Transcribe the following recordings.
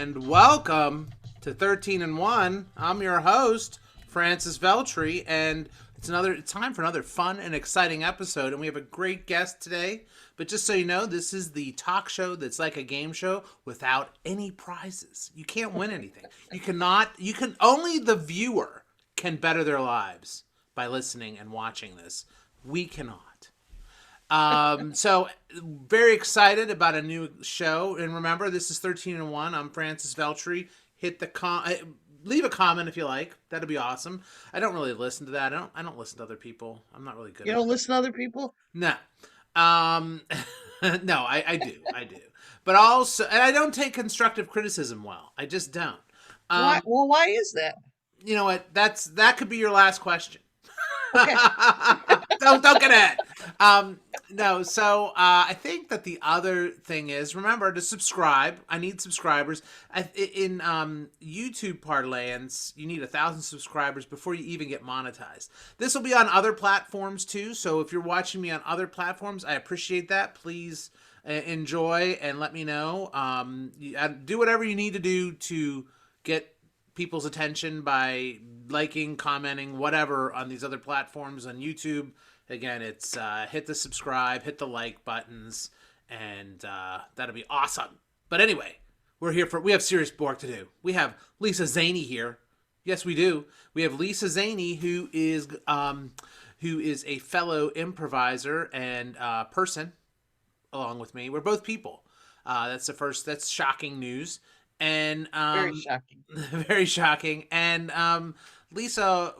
and welcome to 13 and 1. I'm your host, Francis Veltri, and it's time for another fun and exciting episode, and we have a great guest today. But just so you know, this is the talk show that's like a game show without any prizes. You can't win anything. Only the viewer can better their lives by listening and watching this. We cannot. So very excited about a new show. And remember, this is 13 and 1. I'm Francis Veltri. Leave a comment if you like. That'd be awesome. I don't really listen to that. I don't listen to other people. I'm not really good You at don't that. listen to other people? No. No, I do. I do. But also, and I don't take constructive criticism well. I just don't. Why? Well, why is that? You know what? That could be your last question. Okay. don't get it. No, so I think that the other thing is, remember to subscribe. I need subscribers. In YouTube parlance, you need 1,000 subscribers before you even get monetized. This will be on other platforms too, so if you're watching me on other platforms, I appreciate that. Please enjoy and let me know. Do whatever you need to do to get people's attention by liking, commenting, whatever on these other platforms. On YouTube, again, it's hit the subscribe, hit the like buttons, and that'll be awesome. But anyway, we have serious work to do. We have Lisa Szanyi here. Yes, we do. We have Lisa Szanyi, who is a fellow improviser and person along with me. We're both people. That's shocking news. And Very shocking. very shocking. And Lisa,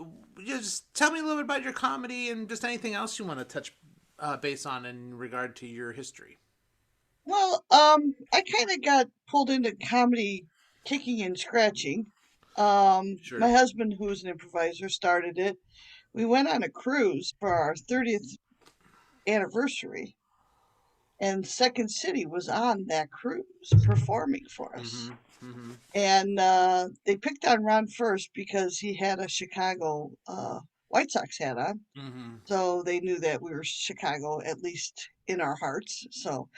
just tell me a little bit about your comedy and just anything else you want to touch base on in regard to your history. Well, I kind of got pulled into comedy kicking and scratching. Sure. My husband, who's an improviser, started it. We went on a cruise for our 30th anniversary, and Second City was on that cruise performing for us. Mm-hmm. Mm-hmm. And they picked on Ron first because he had a Chicago White Sox hat on. Mm-hmm. So they knew that we were Chicago, at least in our hearts. So,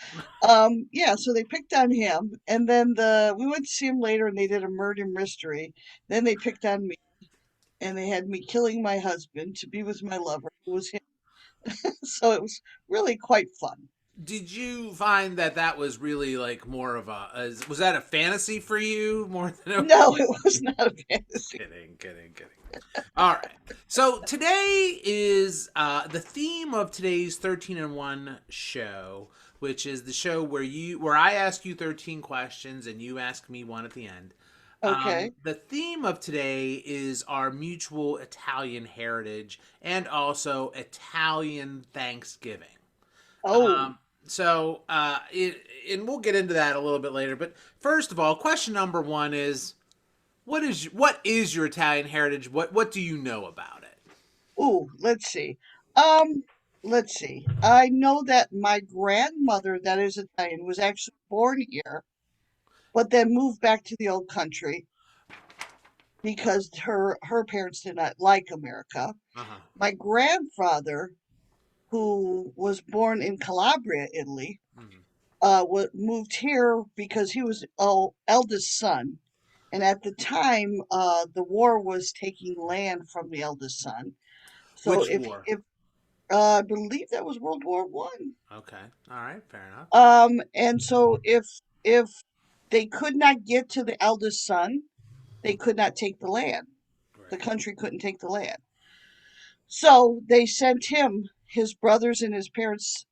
yeah, so they picked on him. And then we went to see him later and they did a murder mystery. Then they picked on me and they had me killing my husband to be with my lover, who was him. So it was really quite fun. Did you find that was really like more of was that a fantasy for you more than a No, it was not a fantasy. kidding. All right. So today is the theme of today's 13 and 1 show, which is the show where I ask you 13 questions and you ask me one at the end. Okay. The theme of today is our mutual Italian heritage and also Italian Thanksgiving. Oh, And we'll get into that a little bit later. But first of all, question number 1 is, what is your Italian heritage? What do you know about it? ooh, let's see. Um, let's see. I know that my grandmother, that is Italian, was actually born here, but then moved back to the old country because her parents did not like America. Uh-huh. My grandfather, who was born in Calabria, Italy, Mm-hmm. moved here because he was eldest son. And at the time, the war was taking land from the eldest son. So Which war? if I believe that was World War One. Okay. All right. Fair enough. And so if they could not get to the eldest son, they could not take the land. The Right. country couldn't take the land. So they sent him, his brothers and his parents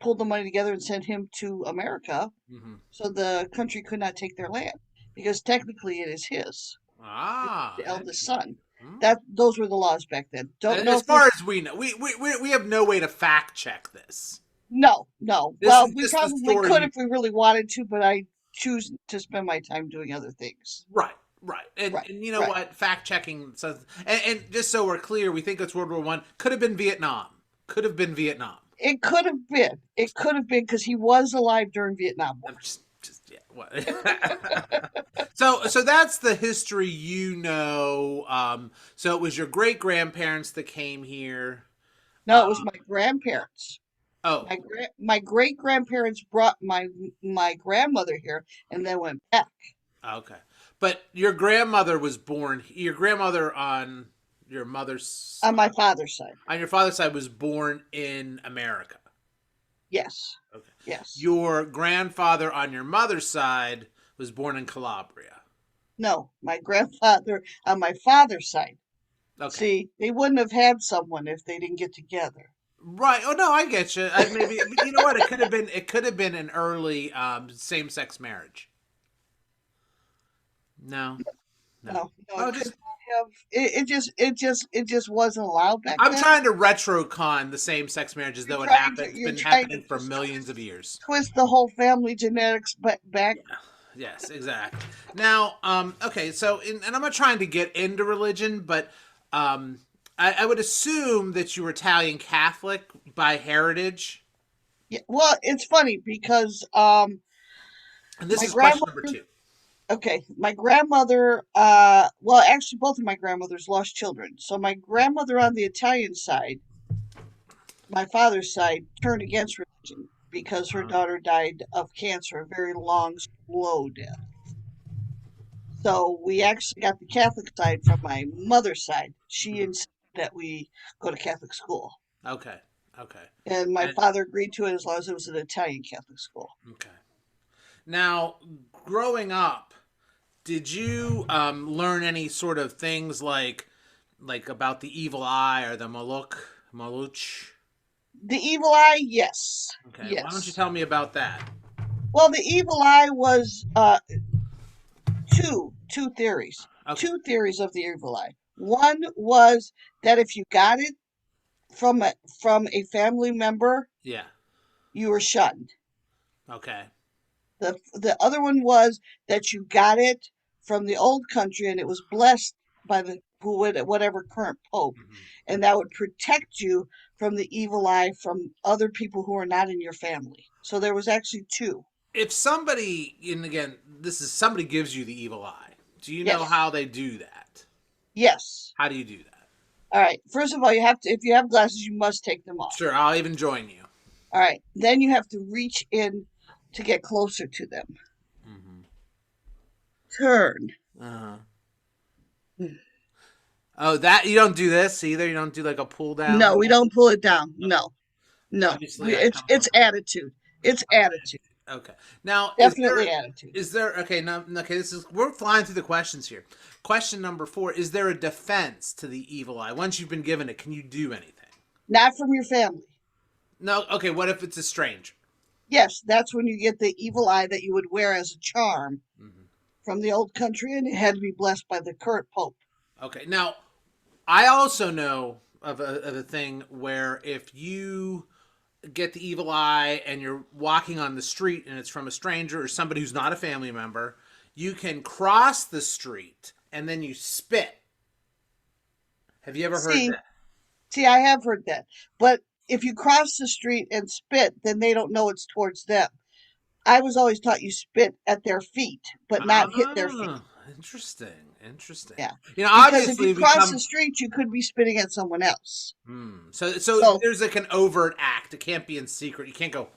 pulled the money together and sent him to America. Mm-hmm. So the country could not take their land because technically it is his, the eldest Interesting. son. Hmm. Those were the laws back then. Don't know As if they're far as we know, we have no way to fact check this. no, no. This Well, is we just the probably could story. if we really wanted to, but I choose to spend my time doing other things. Right. Right. Right, And you know right. what? Fact checking. So, and just so we're clear, we think it's World War One. Could have been Vietnam. Could have been Vietnam. It could have been. It could have been because he was alive during Vietnam War. I'm just yeah. What? So that's the history you know. So it was your great grandparents that came here. No, it was my grandparents. Oh, My great grandparents brought my grandmother here and then went back. Okay. But your grandmother was born. Your grandmother on your mother's On my father's side. on your father's side was born in America. Yes. Okay. Yes. Your grandfather on your mother's side was born in Calabria. No, my grandfather on my father's side. Okay. See, they wouldn't have had someone if they didn't get together. Right. Oh no, I get you. Maybe you know what? It could have been an early same-sex marriage. No. No. No, no, Oh, it could just not have. It just wasn't allowed back I'm then. trying to retrocon the same-sex marriage as You're though it trying happened. to It's you're been trying to happening for just millions of years. twist the whole family genetics back. Yeah. Yes, exactly. Now, okay, so and I'm not trying to get into religion, but I would assume that you were Italian Catholic by heritage, Yeah, well, it's funny because and this my is question grandma. number two. Okay, my grandmother. Well, actually, both of my grandmothers lost children. So my grandmother on the Italian side, my father's side, turned against religion because her daughter died of cancer, a very long, slow death. So we actually got the Catholic side from my mother's side. She Mhm. insisted that we go to Catholic school. Okay, okay, And my and father agreed to it as long as it was an Italian Catholic school. okay. Now, growing up, did you learn any sort of things like about the evil eye or the Maluch? The evil eye, yes. Okay, why don't you Yes. tell me about that? Well, the evil eye was two theories. Okay, Two theories of the evil eye. One was that if you got it from a family member, yeah, you were shunned. okay. The other one was that you got it from the old country and it was blessed by the who would whatever current pope, Mhm. and that would protect you from the evil eye from other people who are not in your family. So there was actually two. If somebody, and again, this is somebody gives you the evil eye, do you know Yes. how they do that? Yes. How do you do that? All right. First of all, you have to if you have glasses, you must take them off. Sure, I'll even join you. All right. Then you have to reach in to get closer to them. Hmm. Turn. Uh-huh. Oh, that you don't do this either. You don't do like a pull down. No, we don't pull it down. Okay. No. No. Obviously, I come It's from. attitude. It's attitude. Okay. Now, Definitely attitude. is there okay? Now, okay. This is we're flying through the questions here. Question number four: is there a defense to the evil eye? Once you've been given it, can you do anything? Not from your family. No. Okay. What if it's a stranger? Yes, that's when you get the evil eye that you would wear as a charm Hmm. from the old country, and it had to be blessed by the current pope. Okay. Now, I also know of a thing where if you get the evil eye and you're walking on the street and it's from a stranger or somebody who's not a family member, you can cross the street and then you spit. Have you ever heard See, that? see, I have heard that, but if you cross the street and spit, then they don't know it's towards them. I was always taught you spit at their feet, but not hit their feet. Ah, interesting. Interesting. Yeah, You know, because if you obviously we cross the come. street, you could be spitting at someone else. So So there's like an overt act. It can't be in secret. You can't go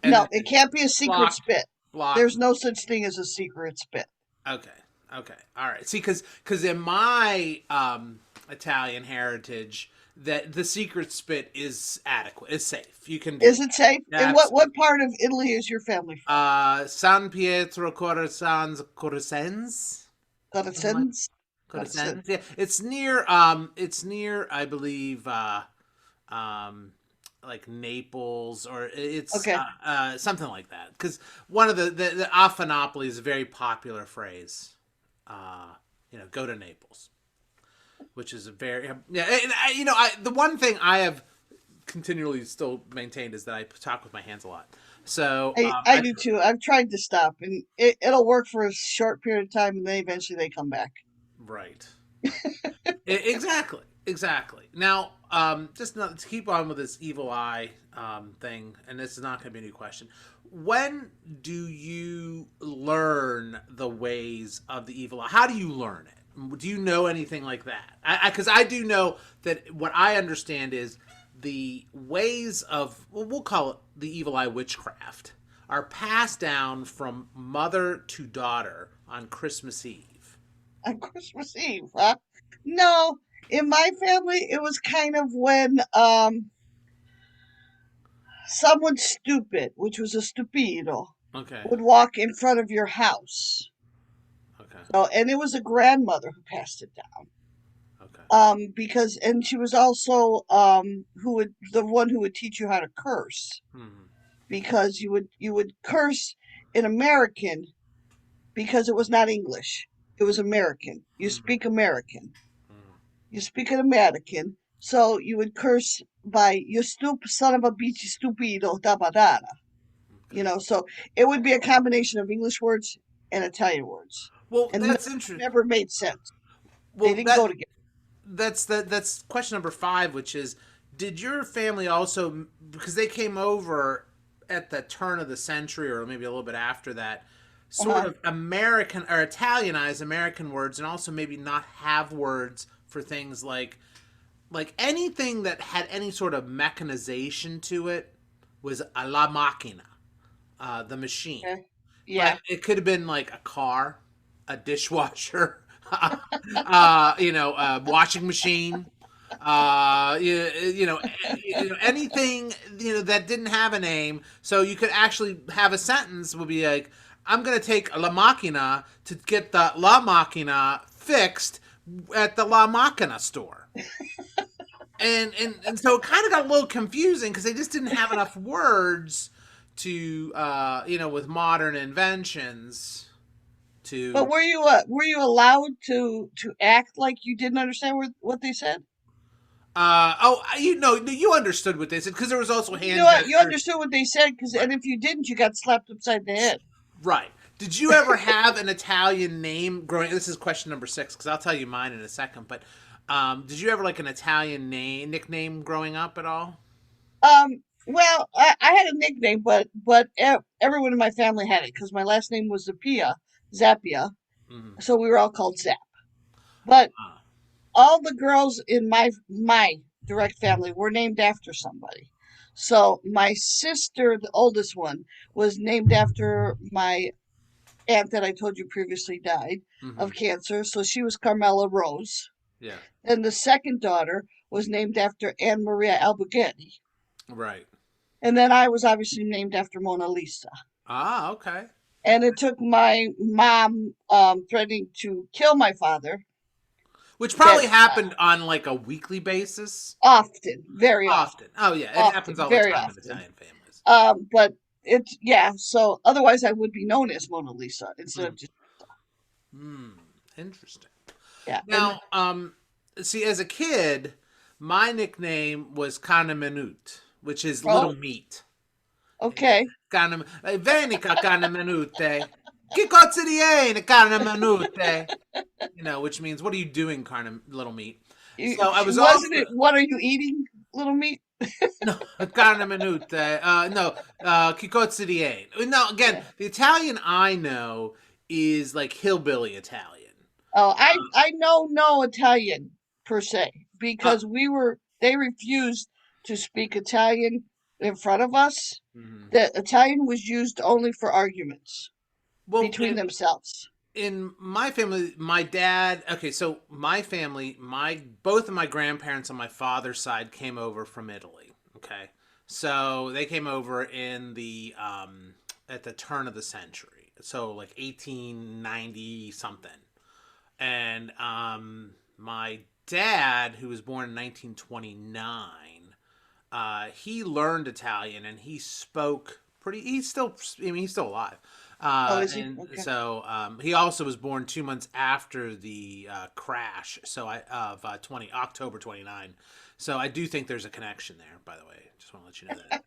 and no, then it can't be a secret block, spit. block. There's no such thing as a secret spit. Okay. Okay. All right. See, because in my Italian heritage, that the secret spit is adequate. It's safe. You can do Is it. it safe? And what Absolutely. part of Italy is your family from? San Pietro Corsans, Got a something like sentence? Got a Corsans. sentence. Yeah, it's near I believe um like Naples or it's Okay. something like that. Because one of the Affanopoli is a very popular phrase. Uh, go to Naples, which is a very yeah. And the one thing I have continually still maintained is that I talk with my hands a lot. So I do too. I've tried to stop, and it'll work for a short period of time, and then eventually they come back. right, right. Exactly, exactly. Now, just not, to keep on with this evil eye thing, and this is not going to be a new question. When do you learn the ways of the evil eye? How do you learn it? Do you know anything like that? Because I do know that what I understand is the ways of, well, we'll call it the evil eye witchcraft, are passed down from mother to daughter on Christmas Eve? On Christmas Eve, huh? No, in my family, it was kind of when someone stupid, which was a stupido, Okay. would walk in front of your house. Okay. So, and it was a grandmother who passed it down. Okay. Because, and she was also who would the one who would teach you how to curse, Hmm. because you would curse in American because it was not English. It was American. You Hmm. speak American. Hmm. You speak an American. So you would curse by you son of a beachy stupido da badada. Okay. So it would be a combination of English words and Italian words. Well, And that's those interesting. never made sense. They Well, didn't go together. that's question number five, which is, did your family also, because they came over at the turn of the century or maybe a little bit after that, sort Uh-huh. of American or Italianize American words, and also maybe not have words for things like anything that had any sort of mechanization to it was a la machina, the machine. Okay. But Yeah. it could have been like a car, a dishwasher, washing machine, anything that didn't have a name. So you could actually have a sentence would be like, "I'm gonna take La Machina to get the La Machina fixed at the La Machina store." And so it kind of got a little confusing because they just didn't have enough words to with modern inventions But to were you allowed to act like you didn't understand what they said? you understood what they said because there was also You know hand what? You gestures. understood what they said, because Right. and if you didn't, you got slapped upside the head. Right. Did you ever have an Italian name growing? This is question number six because I'll tell you mine in a second. But did you ever like an Italian name nickname growing up at all? Well, I had a nickname, but everyone in my family had it because my last name was Zappia, Mm-hmm. so we were all called Zap. But Ah, all the girls in my direct family were named after somebody. So my sister, the oldest one, was named after my aunt that I told you previously died mm-hmm. of cancer. So she was Carmela Rose. Yeah. And the second daughter was named after Anne Maria Albuquerque. Right. And then I was obviously named after Mona Lisa. Ah, okay. And it took my mom threatening to kill my father Which that probably happened on like a weekly basis. often, very often, Often. Oh yeah, it often, happens all the very time in often. Italian families. But it's, yeah, so otherwise I would be known as Mona Lisa instead Hmm. of just, Hmm. Interesting. yeah. And Now, see, as a kid, my nickname was Cane Minute, which is oh, little meat. okay. Venica cane minute. Che cozzo di è cane minute? Which means, what are you doing, carne, little meat? So I was Wasn't also, it, what are you eating, little meat? no, carne minute. No, che cozzo di è? No, again, Yeah. the Italian I know is like hillbilly Italian. Oh, I know no Italian per se, Uh, because they refused to speak Italian in front of us. mhm. The Italian was used only for arguments Well, between themselves. in my family, my dad. Okay, so my family, my both of my grandparents on my father's side came over from Italy. Okay, so they came over in the at the turn of the century, so like 1890 something, and my dad, who was born in 1929, he learned Italian and he spoke pretty. He's still, I mean, he's still alive. Oh, is he? And Okay. so he also was born 2 months after the crash. So of 20 October 29. So I do think there's a connection there. By the way, just want to let you know that.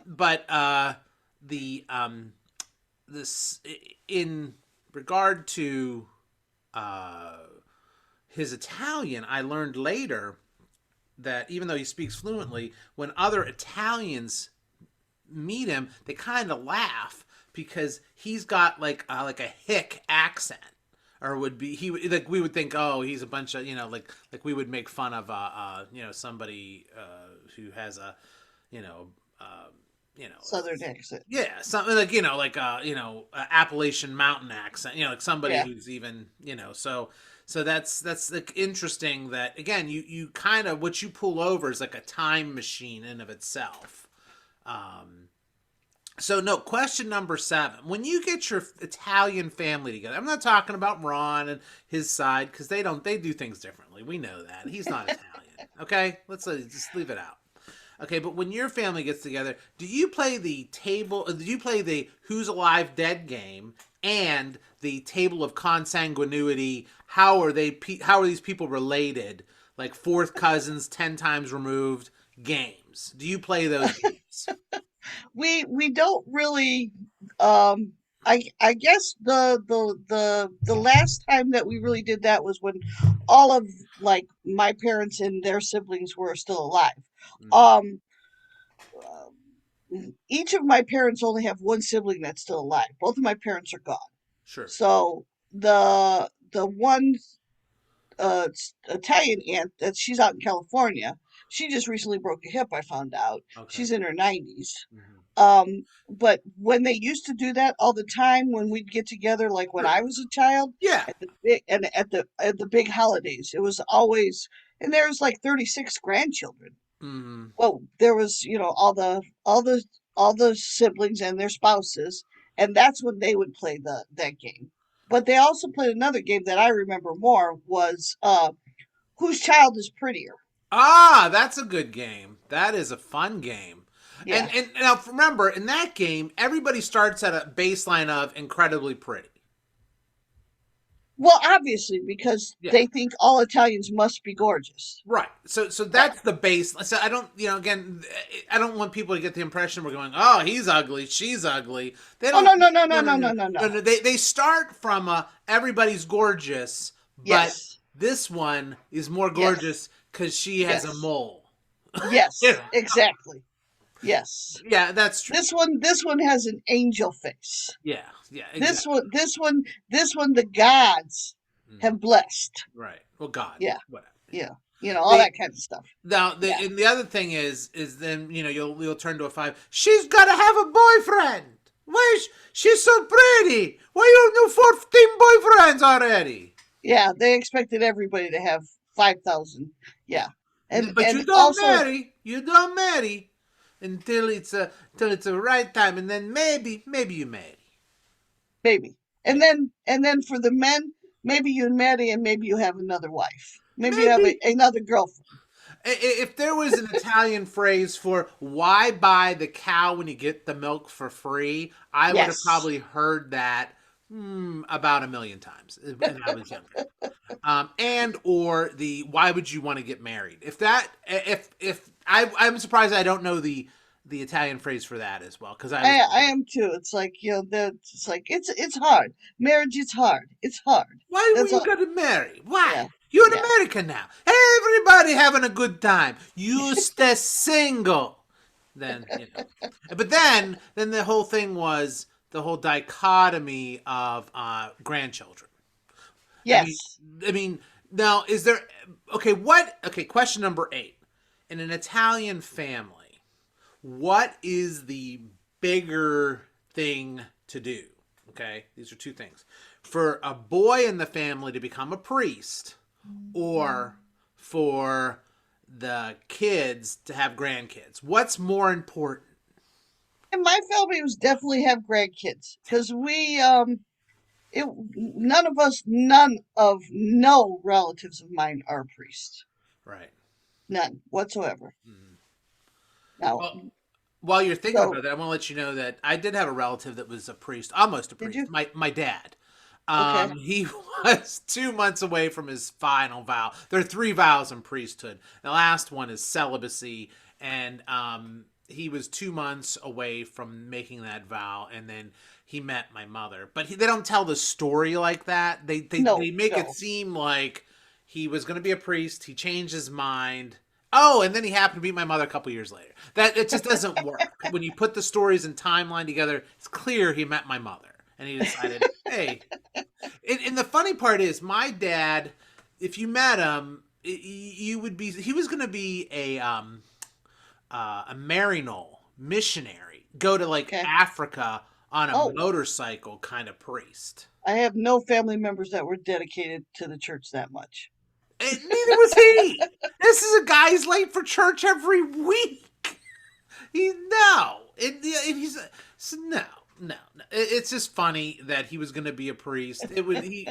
But the this in regard to uh, his Italian, I learned later that even though he speaks fluently, when other Italians meet him, they kind of laugh because he's got like a hick accent, or would be he like we would think, oh, he's a bunch of like we would make fun of somebody who has a you know uh you know, Southern accent. yeah, something like, like Appalachian mountain accent, like somebody Yeah. who's even, so that's like interesting that again you kind of what you pull over is like a time machine in of itself. Um, so no, question number 7. When you get your Italian family together, I'm not talking about Ron and his side because they do things differently. We know that he's not Italian. Okay, let's just leave it out. Okay, but when your family gets together, do you play the table? Do you play the Who's Alive Dead game and the table of consanguinity? How are these people related? Like fourth cousins, 10 times removed games. Do you play those games? We don't really um I guess the last time that we really did that was when all of like my parents and their siblings were still alive. Mm, Um each of my parents only have one sibling that's still alive. Both of my parents are gone. sure. So the one Italian aunt that she's out in California, she just recently broke a hip, I found out. Okay. She's in her 90s. Hmm. But when they used to do that all the time when we'd get together, like when Sure. I was a child, Yeah. at the big and at the big holidays, it was always and there's like 36 grandchildren. Hmm. Well, there was, all the siblings and their spouses, and that's when they would play that game. But they also played another game that I remember more was whose child is prettier. Ah, that's a good game. That is a fun game. And Yeah. and now remember, in that game, everybody starts at a baseline of incredibly pretty. Well, obviously, because Yeah. they think all Italians must be gorgeous. Right. So Right. that's the base. So I don't, again, I don't want people to get the impression we're going, oh, he's ugly, she's ugly. They Oh don't. no no no No, no no, no no, no no no. no, no. They start from everybody's gorgeous, but Yes. this one is more Yes. gorgeous because she has a Yes. mole. Yes. Yeah. Exactly. Yes. Yeah, that's true. This one has an angel face. Yeah, yeah, This exactly. one, this one, this one, the gods Mhm. have blessed. Right. Well, God, Yeah, whatever. yeah, all The that kind of stuff. Now Yeah, and the other thing is then you'll turn to a 5. She's gotta have a boyfriend. Why is she's so pretty? Why you know 14 boyfriends already? yeah. They expected everybody to have 5,000. Yeah, But and you don't also marry. You don't marry until it's a right time, and then maybe you marry. maybe, Yeah. and then for the men, maybe you marry and maybe you have another wife. Maybe you have Maybe another girlfriend. if there was an Italian phrase for why buy the cow when you get the milk for free, I would have Yes, probably heard that about a million times when I was younger. And or the why would you want to get married? If I'm surprised I don't know the Italian phrase for that as well because I was I am too. It's like it's like it's hard. Marriage is hard. It's hard. why were That's you all. gonna marry? Why? Yeah, You're in yeah. America now. Everybody having a good time. You stay single. Then but then the whole thing was the whole dichotomy of grandchildren. I mean, Yes. I mean, now is there okay? What okay? Question number 8: in an Italian family, what is the bigger thing to do? Okay, these are two things: for a boy in the family to become a priest, or for the kids to have grandkids. What's more important? And my family was definitely have grandkids because we it none of no relatives of mine are priests. Right. None whatsoever. Mhm. Now, Well, while you're thinking so about that, I want to let you know that I did have a relative that was a priest, almost a did priest. you? My dad. Okay. He was 2 months away from his final vow. There are 3 vows in priesthood. The last one is celibacy, and he was 2 months away from making that vow, and then he met my mother. But they don't tell the story like that. They No, make it no. seem like he was going to be a priest. He changed his mind. Oh, and then he happened to meet my mother a couple years later. That it just doesn't work. When you put the stories and timeline together, it's clear he met my mother, and he decided, hey. And the funny part is, my dad, if you met him, you would be. He was going to be a Maryknoll missionary, go to like Okay. Africa on a Oh, motorcycle kind of priest. I have no family members that were dedicated to the church that much. And neither was he. This is a guy who's late for church every week. He no, he's so no, no, no. It's just funny that he was going to be a priest. It would he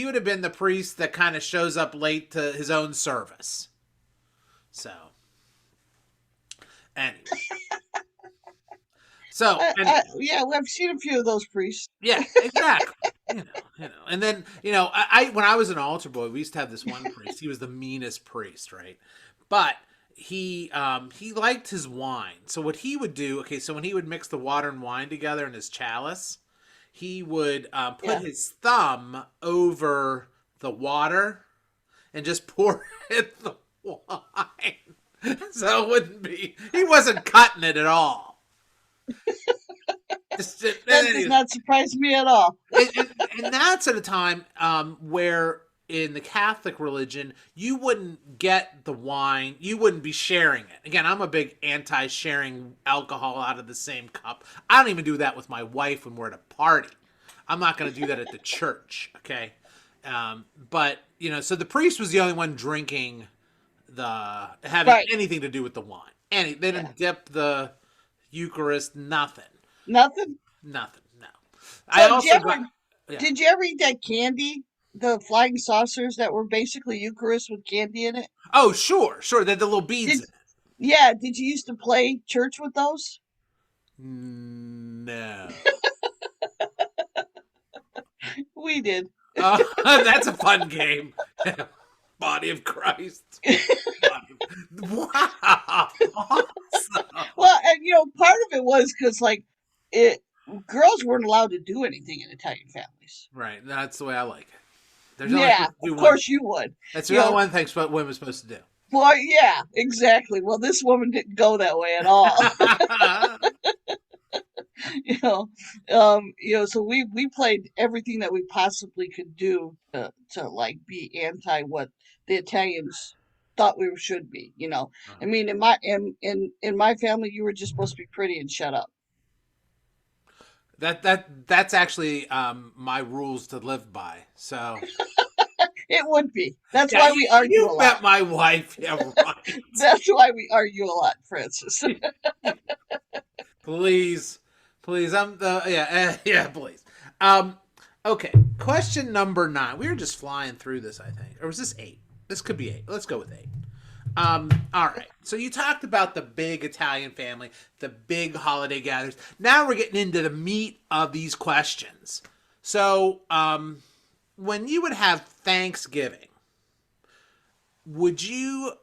would have been the priest that kind of shows up late to his own service. So anyway, Yeah, well, I've seen a few of those priests. yeah, exactly. And then I when I was an altar boy, we used to have this one priest. He was the meanest priest, right? But he liked his wine. So what he would do, okay, so when he would mix the water and wine together in his chalice, he would put Yeah. his thumb over the water and just pour it the wine. So it wouldn't be. He wasn't cutting it at all. Just, That does not surprise me at all. and that's at a time where in the Catholic religion you wouldn't get the wine, you wouldn't be sharing it. Again, I'm a big anti-sharing alcohol out of the same cup. I don't even do that with my wife when we're at a party. I'm not going to do that at the church, okay? But so the priest was the only one drinking having Right. anything to do with the wine. They Yeah. didn't dip the Eucharist, nothing. Nothing. Nothing. No. I So also got. Yeah. did you ever eat that candy? The flying saucers that were basically Eucharist with candy in it? Oh, sure, sure. They had the little beads Did in it. Yeah, did you used to play church with those? No. We did. Oh, that's a fun game. Body of Christ. Wow. Awesome. Well, and part of it was because it girls weren't allowed to do anything in Italian families. Right. That's the way I like it. There's only Yeah, supposed to do of one. course you would. That's You the only know, one thing women are supposed to do. well, yeah, exactly. Well, this woman didn't go that way at all. you know, so we played everything that we possibly could do to like be anti what the Italians thought we should be. I mean, in my family, you were just supposed to be pretty and shut up. That's actually my rules to live by. So It would be. That's yeah, why we argue a you lot. met my wife. Yeah, right. That's why we argue a lot, Francis. Please, please. I'm the yeah, please. Okay. Question number 9. We were just flying through this, I think, or was this 8? This could be 8. Let's go with 8. All right. So you talked about the big Italian family, the big holiday gatherings. Now we're getting into the meat of these questions. So, when you would have Thanksgiving, would you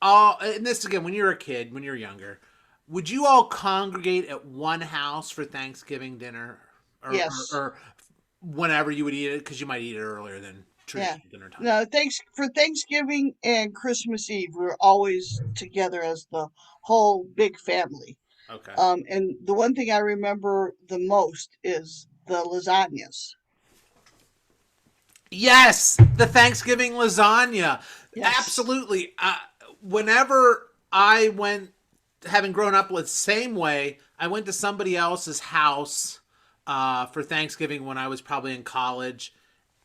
all, and this again, when you're a kid, when you're younger, would you all congregate at one house for Thanksgiving dinner, or Yes. whenever you would eat it? Because you might eat it earlier than Yeah. traditional dinner time. No, thanks for Thanksgiving and Christmas Eve. We're always together as the whole big family. Okay. And the one thing I remember the most is the lasagnas. Yes, the Thanksgiving lasagna. Yes. Absolutely. Whenever I went, having grown up with same way, I went to somebody else's house for Thanksgiving when I was probably in college,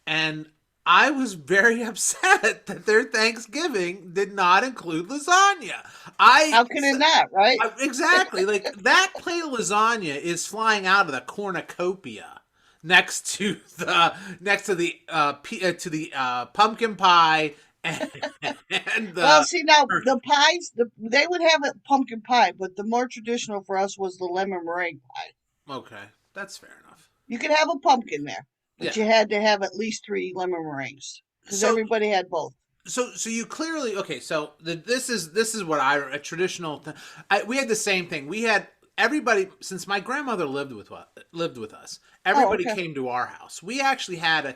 and I was very upset that their Thanksgiving did not include lasagna. How can it not, right? Exactly, like that plate of lasagna is flying out of the cornucopia next to the pumpkin pie and Well, the see now turkey. the pies, they would have a pumpkin pie, but the more traditional for us was the lemon meringue pie. Okay, that's fair enough. You could have a pumpkin there, but Yeah. you had to have at least three lemon meringues because So everybody had both. so you clearly okay. So this is what a traditional. We had the same thing. We had everybody since my grandmother lived with us. Oh, Everybody okay. came to our house. We actually had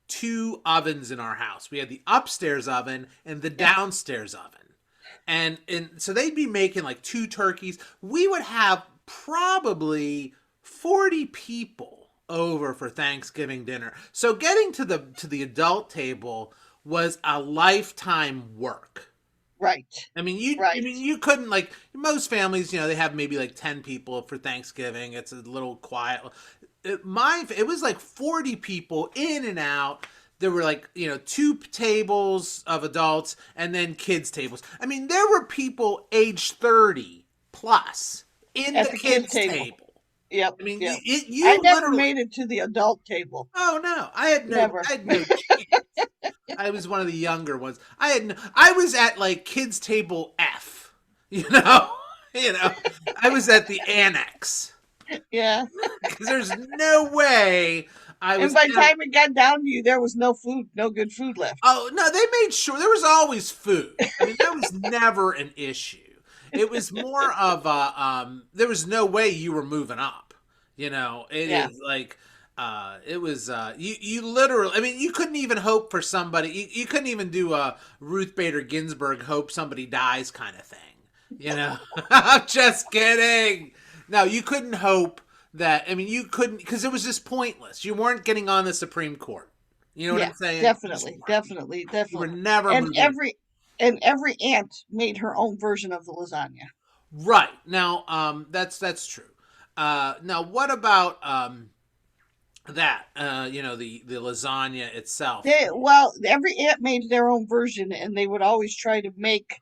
two ovens in our house. We had the upstairs oven and the Yeah. downstairs oven. And so they'd be making like two turkeys. We would have probably 40 people over for Thanksgiving dinner. So getting to the adult table was a lifetime work. Right. I Right. mean, you couldn't like most families. They have maybe like 10 people for Thanksgiving. It's a little quiet. It was like 40 people in and out. There were like two tables of adults and then kids tables. I mean, there were people age 30 plus in At the the kids' kids table. table. Yep. I mean, Yep. I you never literally. made it to the adult table. Oh no, Never. I had no chance. I was one of the younger ones. I was at like kids table F. You know, you know. I was at the annex Yeah. because there's no way I And was. by the time it got down to you, there was no food, no good food left. Oh no, they made sure there was always food. I mean, that was never an issue. It was more of a there was no way you were moving up. It Yeah. is like it was you literally. I mean, you couldn't even hope for somebody. You couldn't even do a Ruth Bader Ginsburg hope somebody dies kind of thing. I'm just kidding. No, you couldn't hope that. I mean, you couldn't because it was just pointless. You weren't getting on the Supreme Court. You know what Yeah. I'm saying? You just Definitely. weren't. Definitely. You were Definitely. never And moving. every aunt made her own version of the lasagna. Right. Now, that's true. Now, what about that? The lasagna itself. Every aunt made their own version, and they would always try to make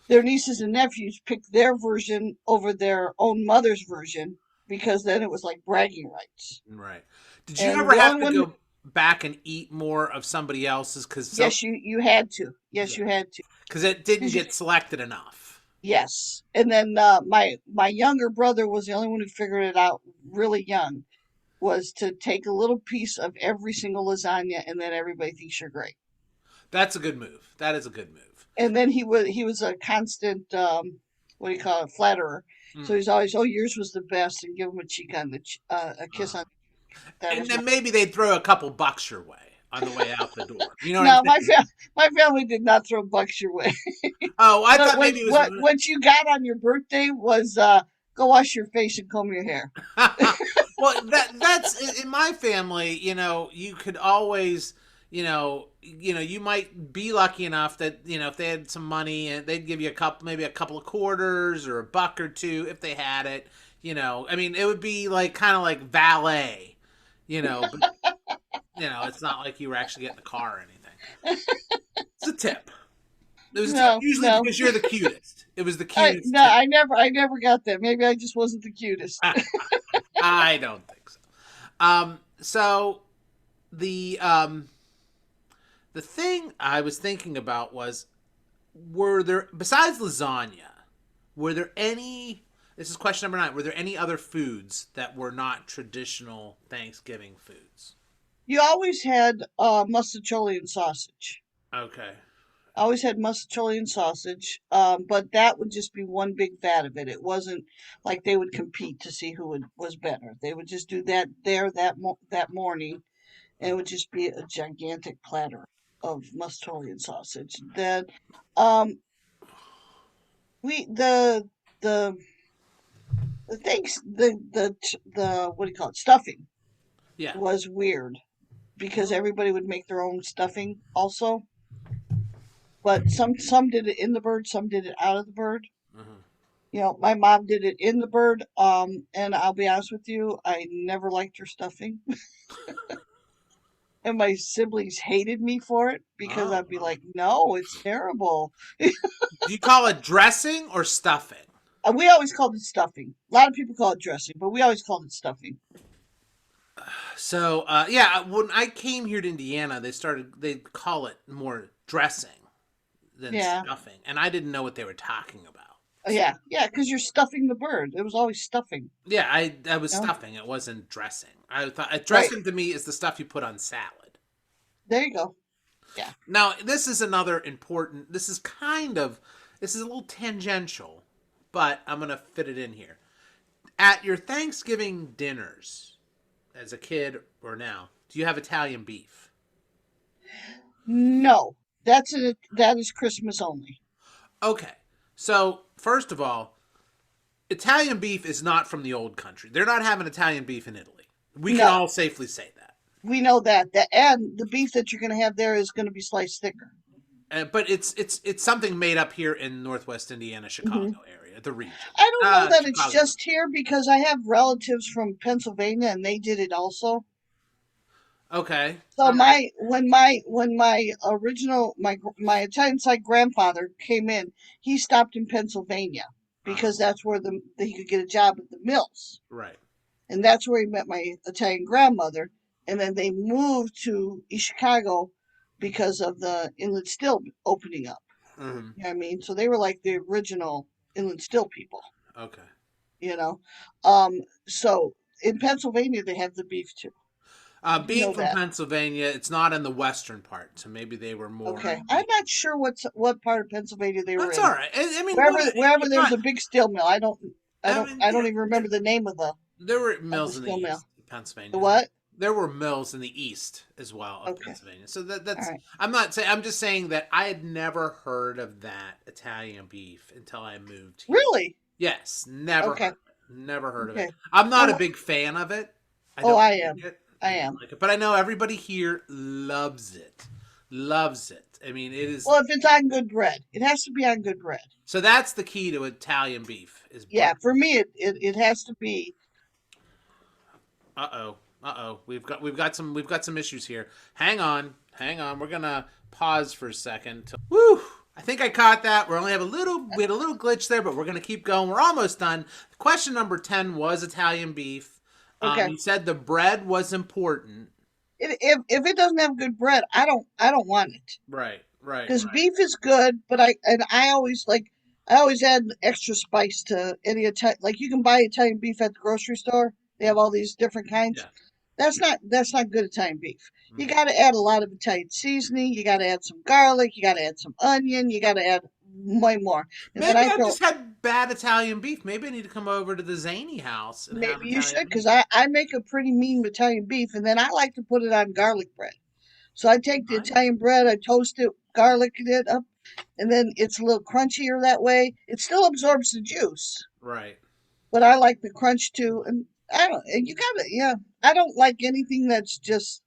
their nieces and nephews pick their version over their own mother's version because then it was like bragging rights. Right. Did you And ever the have only to one, go back and eat more of somebody else's yes, you had to. Yes, you had to. because it didn't 'Cause you, get selected enough? yes, and then my younger brother was the only one who figured it out really young. Was to take a little piece of every single lasagna, and then everybody thinks you're great. That's a good move. That is a good move. And then he was a constant what do you call it, flatterer. So Mm. he's always, oh, yours was the best, and give him a cheek on a kiss on. That And was my. then maybe they'd throw a couple bucks your way on the way out the door. You know what I'm No, saying? my family did not throw bucks your way. Oh, I But thought when maybe it was. what you got on your birthday was go wash your face and comb your hair. Well, that's in my family. You could always, you might be lucky enough that if they had some money, and they'd give you maybe a couple of quarters or a buck or two if they had it. I mean, it would be like kind of like valet. But it's not like you were actually getting the car or anything. It's a tip. It was a tip, No, usually no, because you're the cutest. It was the cutest tip. I never got that. Maybe I just wasn't the cutest. I don't think so. So the thing I was thinking about was, were there besides lasagna, were there any? This is question number 9. Were there any other foods that were not traditional Thanksgiving foods? You always had mustacholian sausage. Okay. Always had mustacholian sausage, but that would just be one big vat of it. It wasn't like they would compete to see who was better. They would just do that there that morning, and it would just be a gigantic platter of mustacholian sausage. Then, um, we the the things the what do you call it, stuffing Yeah. was weird because everybody would make their own stuffing also. But some did it in the bird, some did it out of the bird. Uh-huh. My mom did it in the bird, and I'll be honest with you, I never liked her stuffing. And my siblings hated me for it because Oh. I'd be like, no, it's terrible. Do you call it dressing or stuffing? We always called it stuffing. A lot of people call it dressing, but we always called it stuffing. So yeah, when I came here to Indiana, they call it more dressing than Yeah. stuffing, and I didn't know what they were talking about. So Yeah, yeah, because you're stuffing the bird. It was always stuffing. yeah, I was No, stuffing. It wasn't dressing. I thought right. dressing to me is the stuff you put on salad. There you go. Yeah. Now this is another important. This is a little tangential, but I'm gonna fit it in here. At your Thanksgiving dinners, as a kid or now, do you have Italian beef? No, that is Christmas only. Okay. So, first of all, Italian beef is not from the old country. They're not having Italian beef in Italy. We can No, all safely say that. we know that. And the beef that you're going to have there is going to be sliced thicker. but it's something made up here in Northwest Indiana, Hmm. Chicago area, the region. I don't know that it's Chicago. just here because I have relatives from Pennsylvania and they did it also. Okay. So All right. my original my Italian side grandfather came in, he stopped in Pennsylvania Uh-huh. because that's where he could get a job at the mills. Right. And that's where he met my Italian grandmother. And then they moved to East Chicago because of the inland still opening up. Hmm. You know what I mean? So they were like the original inland still people, Okay. you know. Um, so in Pennsylvania they have the beef too. I do Being know from that. Pennsylvania, it's not in the western part, so maybe they were more Okay. in I'm the. not sure what part of Pennsylvania they were That's all in. right. I mean, Wherever what wherever you're there was not. a big steel mill. I mean, I yeah, don't even remember the name of there were the mills in the steel mill. east, of The Pennsylvania. what? There were mills in the east as well of Okay. Pennsylvania. So All that's. right. I'm not saying. I'm just saying that I had never heard of that Italian beef until I moved here. Really? Yes, never Okay. heard of it. Never heard of it. Okay. I'm not a Well, big fan of it. I oh, don't I like am. it. I I don't am. like it. But I know everybody here loves it. Loves it. I mean, it is. Well, if it's on good bread, it has to be on good bread. So that's the key to Italian beef is Yeah, butter. for me, it has to be. Uh oh. Uh oh. We've got some issues here. Hang on. Hang on. We're gonna pause for a second. Woo! I think I caught that. We had a little glitch there, but we're gonna keep going. We're almost done. Question number 10 was Italian beef. Okay. You said the bread was important. If it doesn't have good bread, I don't want it. Right, right, Because right. beef is good, but I always I always add extra spice to any Italian. Like you can buy Italian beef at the grocery store. They have all these different kinds. Yeah. That's not good Italian beef. You Mhm. got to add a lot of Italian seasoning. You got to add some garlic. You got to add some onion. You got to add way more. And then Maybe I I've throw just had bad Italian beef. Maybe I need to come over to the Zany house and have maybe you Italian should beef. because I make a pretty mean Italian beef, and then I like to put it on garlic bread. So I take the Nice. Italian bread, I toast it, garlic it up, and then it's a little crunchier that way. It still absorbs the juice, Right. but I like the crunch too. And I don't, and you gotta, yeah, I don't like anything that's just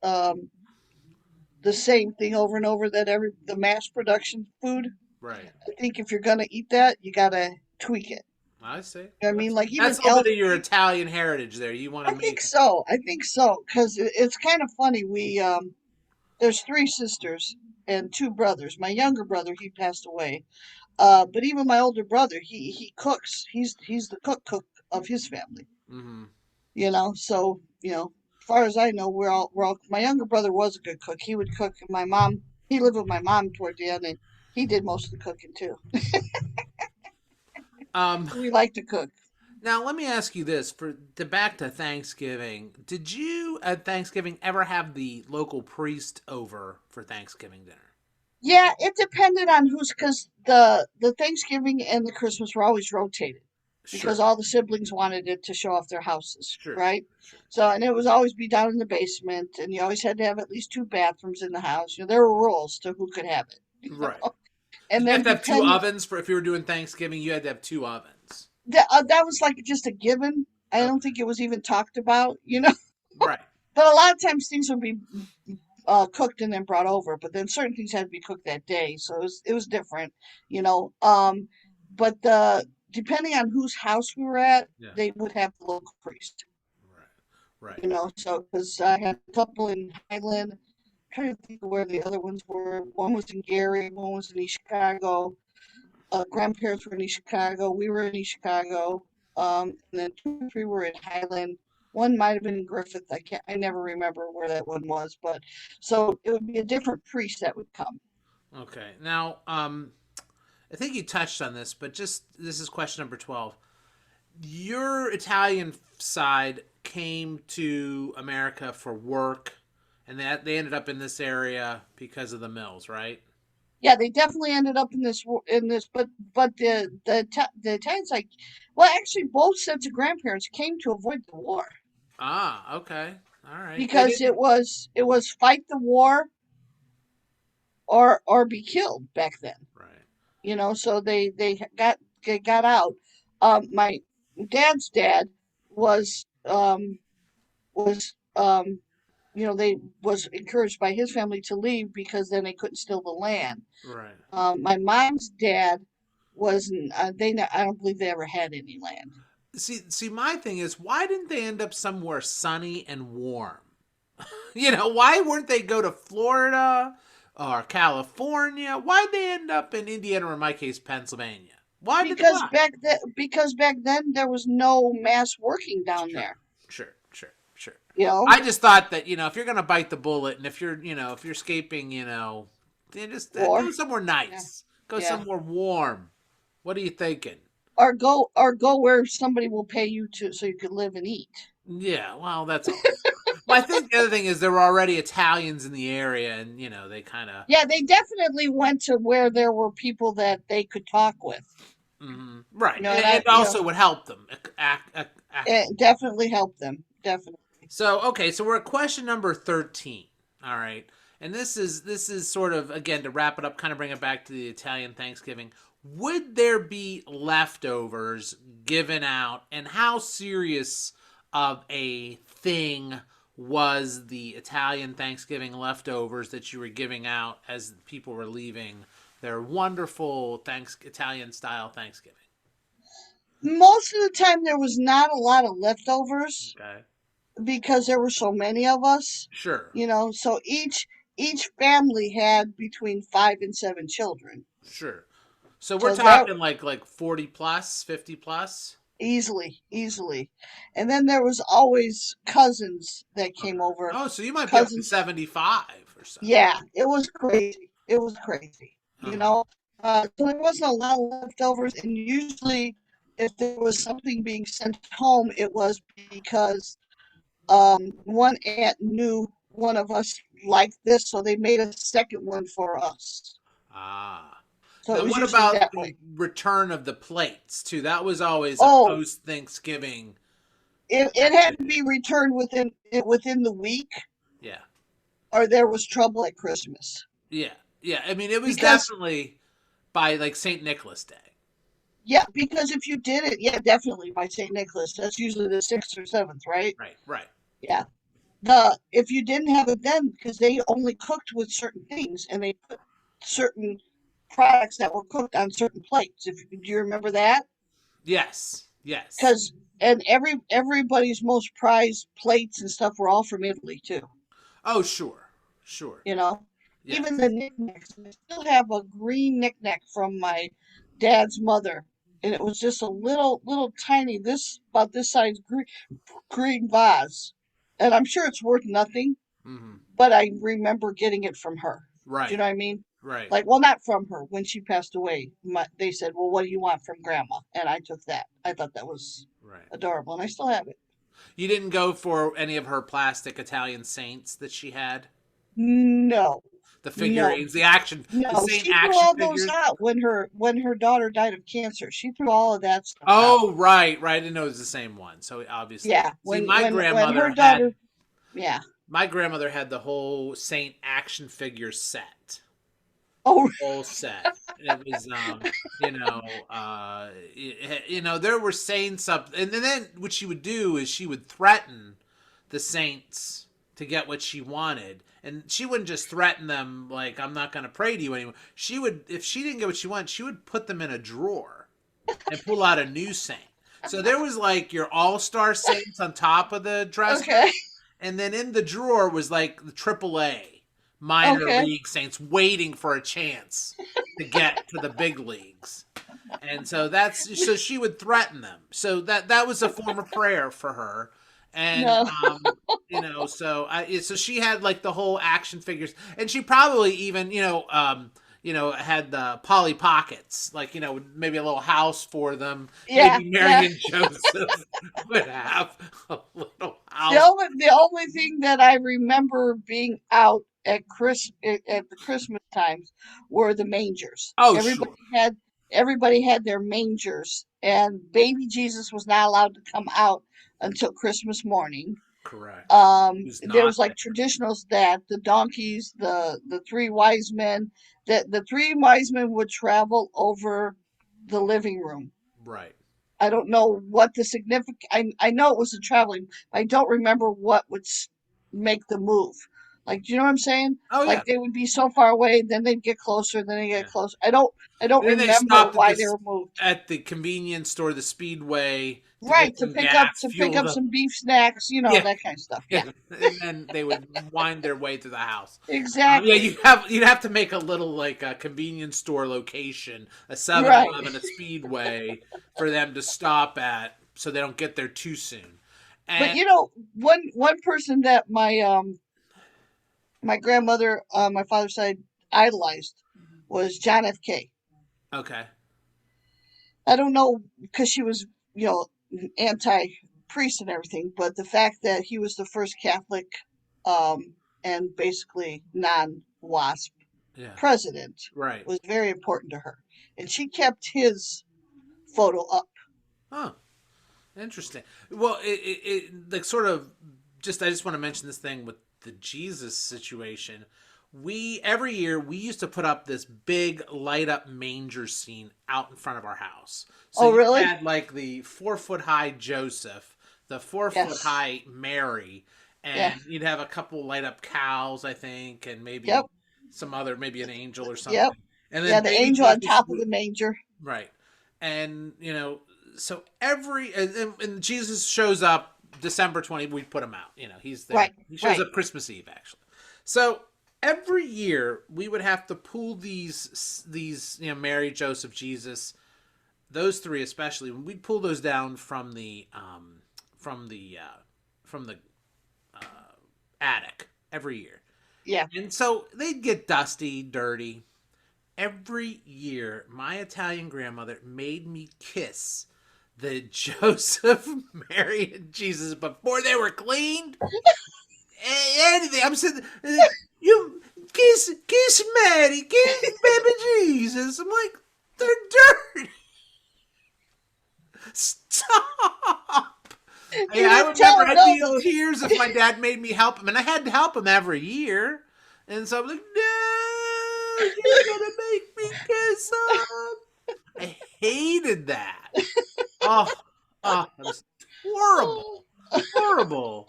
the same thing over and over that the mass production food. Right. I think if you're gonna eat that, you gotta tweak it. I see. You know what I I mean? see. Like That's even a little bit elk of your beef. Italian heritage there. You want to I think make. so. I think so because it's kind of funny. There's three sisters and two brothers. My younger brother, he passed away. But even my older brother, he cooks. He's the cook of his family. Hmm. You know, so as far as I know, we're all. My younger brother was a good cook. He would cook. And my mom, he lived with my mom toward the end, and he did most of the cooking too. Um, We like to cook. Now let me ask you this: for the back to Thanksgiving, did you at Thanksgiving ever have the local priest over for Thanksgiving dinner? Yeah, it depended on who's because the Thanksgiving and the Christmas were always rotated because Sure, all the siblings wanted it to show off their houses, sure, sure, right? sure. So and it was always be down in the basement, and you always had to have at least two bathrooms in the house. There were rules to who could have it. Right. And Did you have then to have two depending ovens for if you were doing Thanksgiving? You had to have two ovens. that was like just a given. I don't Okay. think it was even talked about. Right. But a lot of times things would be cooked and then brought over, but then certain things had to be cooked that day, so it was different, you know. But depending on whose house we were at, Yeah. they would have the local priest, Right. Right. So because I had a couple in Highland, I'm trying to think of where the other ones were. One was in Gary, one was in East Chicago. Grandparents were in East Chicago. We were in East Chicago. And then two or three were in Highland. One might have been in Griffith. I never remember where that one was, but so it would be a different priest that would come. Okay. Now, I think you touched on this, but just this is question number 12. Your Italian side came to America for work, and that they ended up in this area because of the mills, right? Yeah, they definitely ended up in this, but the Italians well, actually, both sets of grandparents came to avoid the war Ah, okay. All right. They because didn't. it was fight the war or be killed back then. Right. So they got out. My dad's dad was was they was encouraged by his family to leave because then they couldn't steal the land. Right. My mom's dad wasn't. I don't believe they ever had any land. See, my thing is, why didn't they end up somewhere sunny and warm? Why weren't they go to Florida or California? Why'd they end up in Indiana or in my case, Pennsylvania? Why did they not? Because back then there was no mass working down Sure, there. sure. You know, I just thought that, if you're gonna bite the bullet and if you're escaping, then just war. go somewhere Yeah, nice. Go yeah. somewhere warm. What are you thinking? Or go where somebody will pay you to so you can live and eat. Yeah, well, that's always true. Well, I think the other thing is there were already Italians in the area, and they kind of. Yeah, they definitely went to where there were people that they could talk with. Right. And It also would help them. it definitely helped them. Definitely. So okay, so we're at question number 13. All right, and this is sort of, again, to wrap it up, kind of bring it back to the Italian Thanksgiving. Would there be leftovers given out, and how serious of a thing was the Italian Thanksgiving leftovers that you were giving out as people were leaving their wonderful Italian style Thanksgiving? Most of the time, there was not a lot of leftovers Okay. because there were so many of us. Sure. So each family had between 5 and 7 children. Sure. So we're So that talking like 40 plus, 50 plus. easily. And then there was always cousins that came Okay. over. Oh, so you might be up to Cousins, 75 or so. yeah, it was crazy. It was crazy. You Uh-huh. know, so there wasn't a lot of leftovers, and usually, if there was something being sent home, it was because one aunt knew one of us liked this, so they made a second one for us. Ah. So it Now, was what usually about that way. the return of the plates too? That was always a Oh, post Thanksgiving it had to activity. be returned within the week, Yeah. or there was trouble at Christmas. Yeah. Yeah. I mean, it was Because definitely by like St. Nicholas Day. yeah, because if you did it, yeah, definitely by St. Nicholas. That's usually the 6th or 7th, right? Right. Right. Yeah. The If you didn't have it then, because they only cooked with certain things, and they put certain products that were cooked on certain plates. If Do you remember that? Yes. Yes. Because and everybody's most prized plates and stuff were all from Italy too. Oh, sure. Sure. You know, even the Yes. knickknacks. I still have a green knickknack from my dad's mother, and it was just a little tiny, this about this size green vase, and I'm sure it's worth nothing, Mm-hmm. but I remember getting it from her. Do you Right. know what I mean? Right. Like, well, not from her. When she passed away, they said, "Well, what do you want from Grandma?" And I took that. I thought that was Right. adorable, and I still have it. You didn't go for any of her plastic Italian saints that she had? No, The no, figurines, the no. saint She threw action all those figures? out when her daughter died of cancer. She threw all of that stuff out. Oh, right, right. I didn't know it was the same one. So obviously, Yeah, see, when her daughter, yeah. my grandmother had the whole saint action figure set. Oh, Whole set. It was, there were saints up, and then what she would do is she would threaten the saints to get what she wanted, and she wouldn't just threaten them like, "I'm not going to pray to you anymore." She would, if she didn't get what she wanted, she would put them in a drawer and pull out a new saint. So there was like your all-star saints on top of the dresser, okay, and then in the drawer was like the AAA minor okay. league saints waiting for a chance to get to the big leagues. And so she would threaten them. So that was a form of prayer for her. And No, so she had like the whole action figures, and she probably even had the Polly Pockets, like maybe a little house for them. yeah, Maybe yeah. Mary and Joseph would have a little The house. only the only thing that I remember being out at the Christmas times were the mangers. Oh, Everybody sure, had everybody had their mangers, and baby Jesus was not allowed to come out until Christmas morning. correct. Who's There not was like traditionals that the donkeys, the three wise men, that the three wise men would travel over the living room. right? I don't know what the significant. I know it was a traveling. I don't remember what would make the move. Like, do you know what I'm saying? Oh yeah, Like they would be so far away, then they'd get closer, then they get yeah. closer. I don't And then they remember stopped at why they this were moved. at the convenience store, the Speedway, to get Right, to some pick up gas, to pick fueled up up. some beef snacks, Yeah, that kind of stuff. Yeah, yeah. And then they would wind their way to the house. Yeah, exactly. you'd have to make a little like a convenience store location, a Seven Right. Eleven, a Speedway for them to stop at, so they don't get there too soon. But And one person that my grandmother on my father's side idolized was John F. K. okay, I don't know because she was, anti priest and everything, but the fact that he was the first Catholic and basically non WASP yeah, president right. was very important to her. And she kept his photo up. Huh. Interesting. Well, it like sort of just I just want to mention this thing with the Jesus situation. We every year we used to put up this big light up manger scene out in front of our house. So Oh, you really? had like the 4 foot high Joseph, the 4 foot Yes. high Mary, Yeah. and you'd have a couple light up cows, I think, and Yep. maybe some other maybe an angel or Yep. something. And Yeah, then the baby angel on Jesus top of the manger. right. And, so and Jesus shows up December 20th, we put him out. He's there. Right. He shows Right. up Christmas Eve, actually. So every year we would have to pull these, Mary, Joseph, Jesus, those three especially, when we'd pull those down from the, from the attic every year. Yeah. And so they'd get dusty, dirty. Every year, my Italian grandmother made me kiss the Joseph, Mary, and Jesus before they were cleaned. Anything. I'm sitting. You kiss Mary, kiss baby Jesus. I'm like, they're dirty. Stop. You Yeah, I didn't tell remember him I'd no be in though. tears if my dad made me help him, and I had to help him every year. And so I'm like, no, you're gonna make me kiss him. I hated that. Oh, that was horrible, horrible.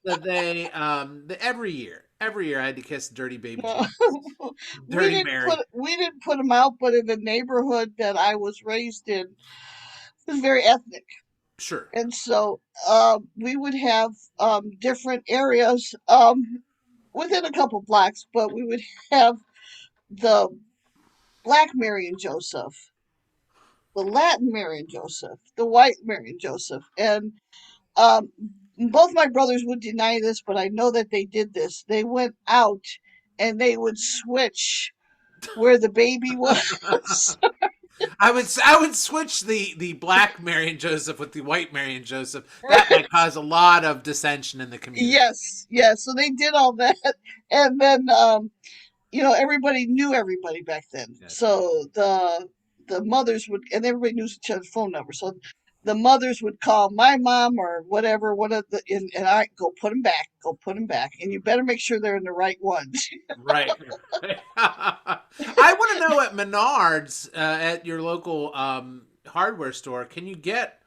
That every year I had to kiss dirty baby No. Jesus, dirty Mary. We didn't put them out, but in the neighborhood that I was raised in, it was very ethnic. Sure. And so we would have different areas within a couple blocks, but we would have the Black Mary and Joseph, the Latin Mary and Joseph, the White Mary and Joseph. And um, both my brothers would deny this, but I know that they did this. They went out and they would switch where the baby was. I would switch the black Mary and Joseph with the white Mary and Joseph. That might cause a lot of dissension in the community. Yes, yes. So they did all that, and then everybody knew everybody back then. Gotcha. So the mothers would, and everybody knew each other's phone number. So the mothers would call my mom or whatever, one of the, and I go put them back, go put them back, and you better make sure they're in the right ones. Right. I want to know at Menards, at your local hardware store, can you get?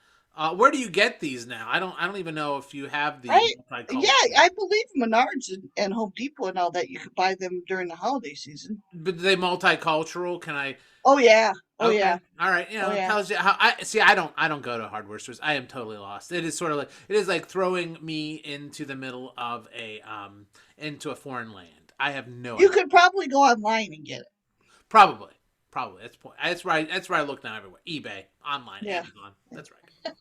Where do you get these now? I don't even know if you have the Right? Yeah, multicultural. I believe Menards and Home Depot and all that you could buy them during the holiday season. But are they multicultural? Can I? Oh yeah, oh Okay. yeah, All right. oh It yeah. tells you how I see. I don't go to hardware stores. I am totally lost. It is like throwing me into the middle of into a foreign land. I have no You idea. could probably go online and get it. Probably. Probably. That's where I look now everywhere. eBay, online, Yeah. Amazon. That's right.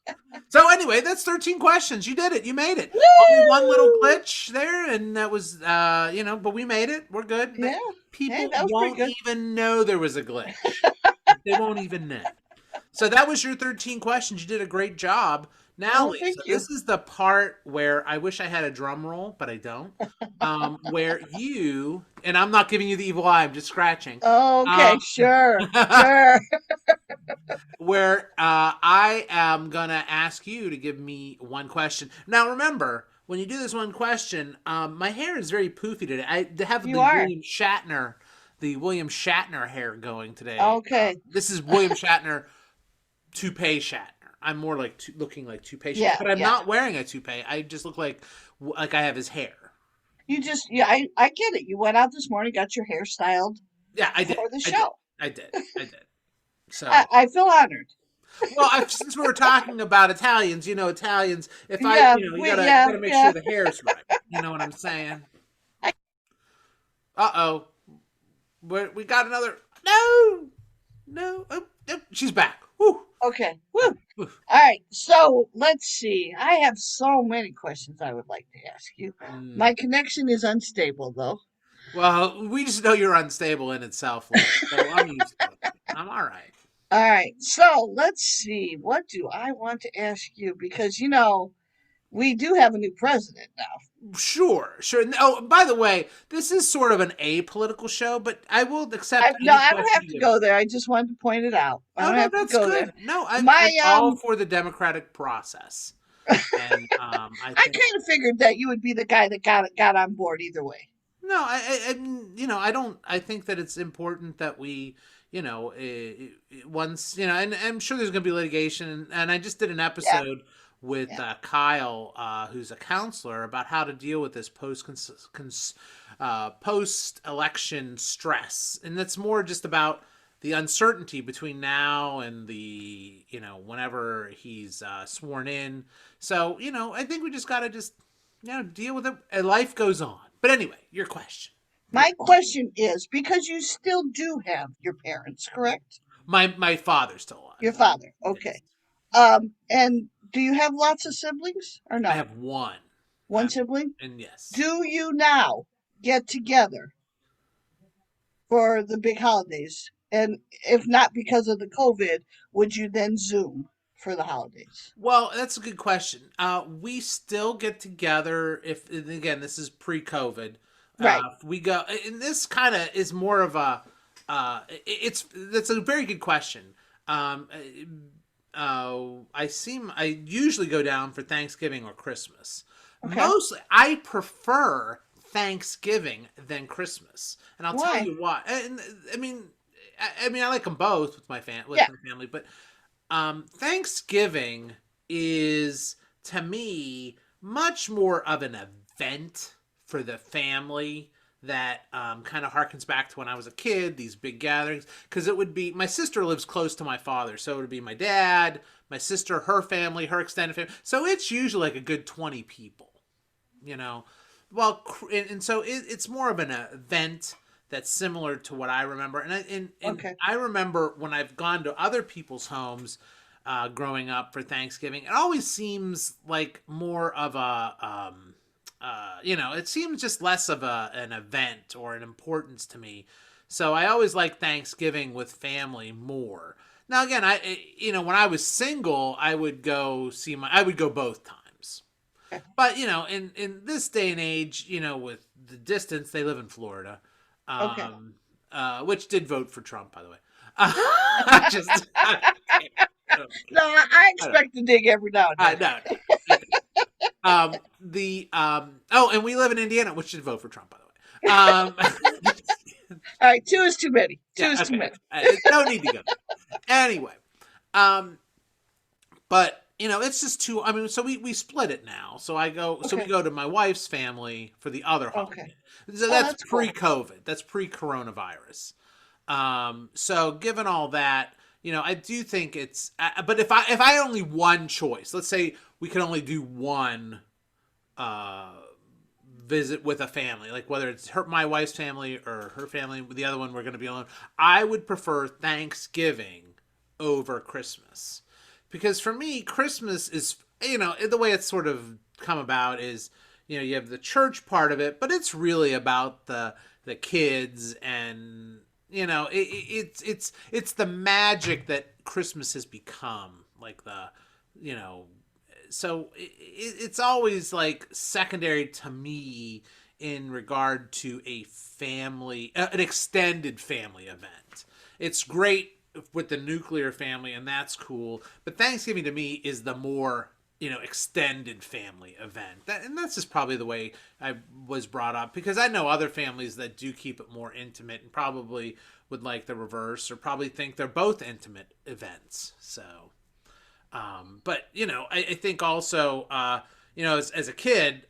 So anyway, that's 13 questions. You did it. You made it. Only one little Woo! glitch there, and that was but we made it. We're good. Yeah. Hey, People that was pretty won't good. even know there was a glitch. They won't even know. So that was your 13 questions. You did a great job. Now, Oh, thank Lisa, you. this is the part where I wish I had a drum roll, but I don't. Where you, and I'm not giving you the evil eye, I'm just scratching. Okay, Um, sure, sure. where I am going to ask you to give me one question. Now, remember, when you do this one question, my hair is very poofy today. I have You are. The William Shatner hair going today. Okay. This is William Shatner toupee Shatner. I'm more looking like toupee Shatner, Yeah, but I'm yeah. not wearing a toupee. I just look like I have his hair. You just, yeah, I get it. You went out this morning, got your hair styled Yeah, I did. for the I did. show. I did. I did. So, I feel honored. well, since we were talking about Italians, Italians, if I, Yeah, you yeah, gotta make sure yeah. the hair's right. You know what I'm saying? I, Uh-oh. We got another. No! No. Oh, oh, she's back. Whew. okay. All Woo. right. Whew. All right. So let's see. I have so many questions I would like to ask you. Mm. My connection is unstable, though. Well, we just know you're unstable in itself, lady. So I'm used to it. I'm all right. All right. So let's see. What do I want to ask you? Because, we do have a new president now. Sure, sure. Oh, by the way, this is sort of an apolitical show, but I will accept No, any I don't question have you to give me. go there. I just wanted to point it out. I No, don't no, have to that's go there. good. No, I'm My all for the democratic process, and I I think kind of figured that you would be the guy that got on board either way. no, I don't. I think that it's important that we, once, and I'm sure there's going to be litigation, and I just did an Yeah, episode with yeah, Kyle, who's a counselor, about how to deal with this post election stress, and that's more just about the uncertainty between now and the whenever he's sworn in. So I think we just got to just deal with it. And life goes on. But anyway, your question. Your my question is because you still do have your parents, correct? my father's still Your alive. father. Yes, Okay. And do you have lots of siblings or I no? have one. One sibling? And yes. Do you now get together for the big holidays? And if not because of the COVID, would you then Zoom for the holidays? Well, that's a good question. We still get together if, and again, this is pre-COVID. Right. We go, and this kind of is more of a. It's that's a very good question. Um, I usually go down for Thanksgiving or Christmas. Okay. Mostly, I prefer Thanksgiving than Christmas, and I'll tell Why? you why. And I mean, I like them both with Yeah. my family, but Thanksgiving is to me much more of an event for the family that kind of harkens back to when I was a kid, these big gatherings. Because it would be, my sister lives close to my father. So it would be my dad, my sister, her family, her extended family. So it's usually like a good 20 people, you know. Well, and so it's more of an event that's similar to what I remember. And Okay. I remember when I've gone to other people's homes growing up for Thanksgiving, it always seems like more of a it seems just less of an event or an importance to me. So I always like Thanksgiving with family more. Now again, when I was single, I would go both times. But in this day and age, with the distance, they live in Florida, Okay. which did vote for Trump, by the way. I just, I don't care. No, I I don't. expect to dig every now and then. No, no. The oh, and we live in Indiana, which should vote for Trump, by the way. All right, two is too many. Two Yeah, is too okay. many. No need to go there. Anyway, um, but it's just too. I mean, so we split it now. So we Okay. go to my wife's family for the other Okay. holiday. So Oh, that's that's cool. pre-COVID. That's pre-coronavirus. So given all that, I do think it's. But if I had only one choice, let's say we could only do one uh visit with a family, like whether it's my wife's family or her family, the other one we're going to be alone, I would prefer Thanksgiving over Christmas. Because for me, Christmas is, the way it's sort of come about is, you have the church part of it, but it's really about the kids, and it's the magic that Christmas has become, like the you know so it's always like secondary to me in regard to an extended family event. It's great with the nuclear family, and that's cool. But Thanksgiving to me is the more extended family event, and that's just probably the way I was brought up. Because I know other families that do keep it more intimate, and probably would like the reverse, or probably think they're both intimate events. So but I think also as a kid,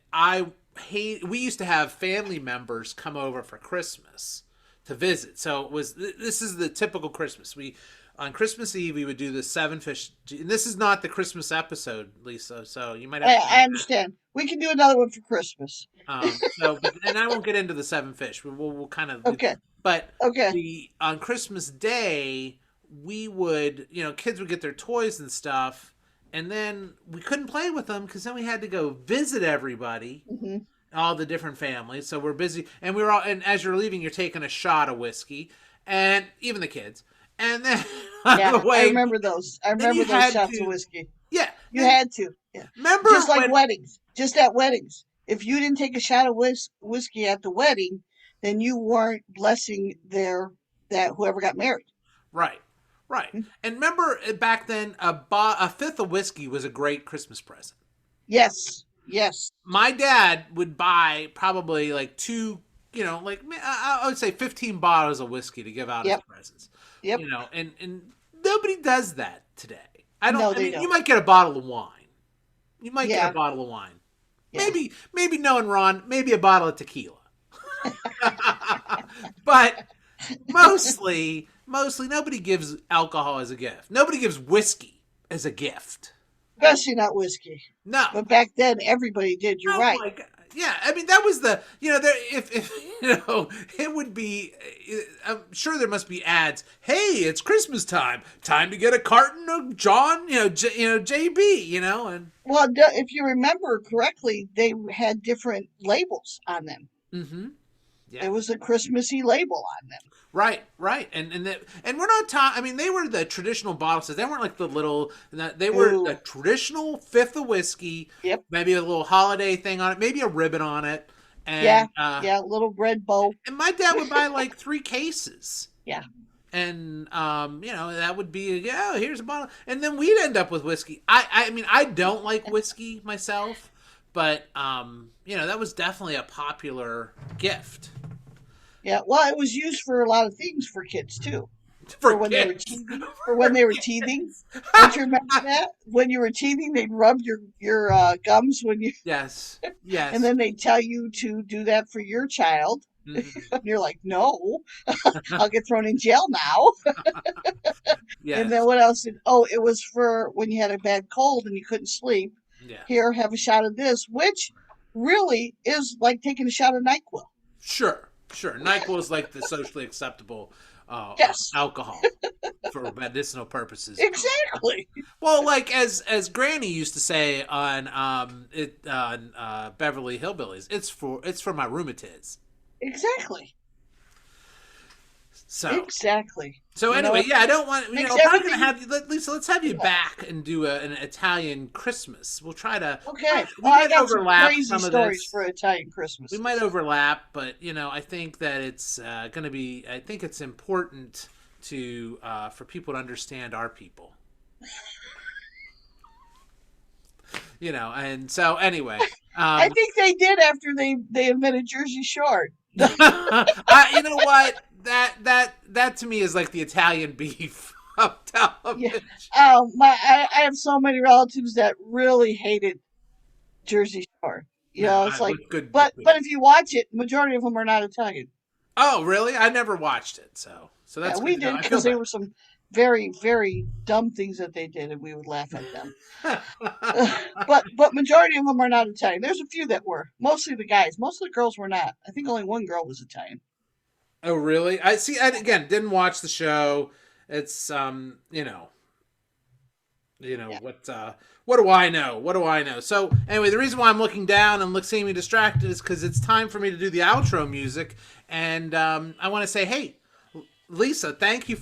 we used to have family members come over for Christmas to visit. So it was this is the typical Christmas. We on Christmas Eve we would do the seven fish. And this is not the Christmas episode, Lisa. So you might have I to. understand. We can do another one for Christmas. And I won't get into the seven fish. We'll kind of, Okay. but Okay. the on Christmas Day we would, kids would get their toys and stuff, and then we couldn't play with them because then we had to go visit everybody, Hmm. all the different families. So we're busy, and we were all, and as you're leaving, you're taking a shot of whiskey, and even the kids, and then on Yeah, the I way, remember those. I then you remember those had shots of to, whiskey. yeah, You had to. Yeah. remember Just like when, weddings. Just at weddings. If you didn't take a shot of whiskey at the wedding, then you weren't blessing that whoever got married. right. Right. And remember back then, a fifth of whiskey was a great Christmas present. Yes. Yes. My dad would buy probably like two, like I would say 15 bottles of whiskey to give out as Yep. presents. Yep. And nobody does that today. No, I they mean, don't. you might get a bottle of wine. You might get Yeah. a bottle of wine. Yeah. Maybe knowing Ron, maybe a bottle of tequila. But mostly nobody gives alcohol as a gift. Nobody gives whiskey as a gift. Especially not whiskey. No. But back then, everybody did. You're Oh right. my God. Yeah, I mean that was the there if it would be. I'm sure there must be ads. Hey, it's Christmas time. Time to get a carton of John. JB. And Well, if you remember correctly, they had different labels on them. mm-hmm. Yeah. There was a Christmassy label on them. Right, and we're not talking. I mean, they were the traditional bottles. They weren't like the little. They were Ooh. the traditional fifth of whiskey. Yep. Maybe a little holiday thing on it. Maybe a ribbon on it. And, Yeah, little red bow. And my dad would buy like 3 cases. Yeah. And that would be here's a bottle, and then we'd end up with whiskey. I mean I don't like whiskey myself, but that was definitely a popular gift Yeah, well, it was used for a lot of things for kids too. for when kids. they were teething. For when they were teething. Don't you remember that? When you were teething, they'd rub your gums when you, Yes, and then they'd tell you to do that for your child. Mhm. And you're like, no, I'll get thrown in jail now. Yes. And then what else? It was for when you had a bad cold and you couldn't sleep. Yeah. Here, have a shot of this, which really is like taking a shot of NyQuil. Sure. NyQuil is like the socially acceptable Yes. alcohol for medicinal purposes. Exactly. Well, like as Granny used to say on Beverly Hillbillies, it's for my rheumatiz. Exactly. So Exactly. anyway, yeah, I don't want Makes we're not everything- gonna have you, Lisa. Let's have you Yeah. back and do an Italian Christmas. We'll try to. Okay. We Well, I might got some overlap crazy some of stories this. for Italian Christmas. We might overlap, but I think that it's going to be. I think it's important to for people to understand our people. And so anyway, I think they did after they invented Jersey Shore. you know what? That to me is like the Italian beef of television. I have so many relatives that really hated Jersey Shore. It's like, good. but if you watch it, majority of them are not Italian. Oh, really? I never watched it, so that's Yeah, we good to know. did I feel because there were some very, very dumb things that they did, and we would laugh at them. bad. But majority of them are not Italian. There's a few that were. Mostly the guys. Most of the girls were not. I think only one girl was Italian. Oh, really? I see. I, again, didn't watch the show. It's Yeah. what do I know? What do I know? So anyway, the reason why I'm looking down and seeing me distracted is because it's time for me to do the outro music, and I want to say, hey, Lisa, thank you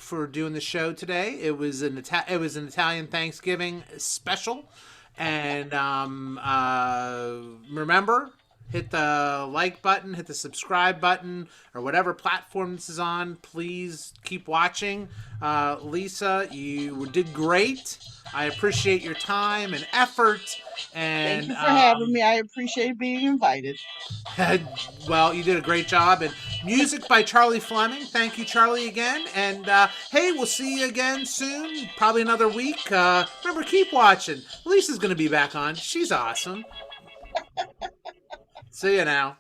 for doing the show today. It was an Italian Thanksgiving special, and remember, hit the like button, hit the subscribe button, or whatever platform this is on. Please keep watching. Lisa, you did great. I appreciate your time and effort. And Thank you for having me. I appreciate being invited. well, you did a great job. And music by Charlie Fleming. Thank you, Charlie, again. And hey, we'll see you again soon. Probably another week. Remember, keep watching. Lisa's going to be back on. She's awesome. See you now.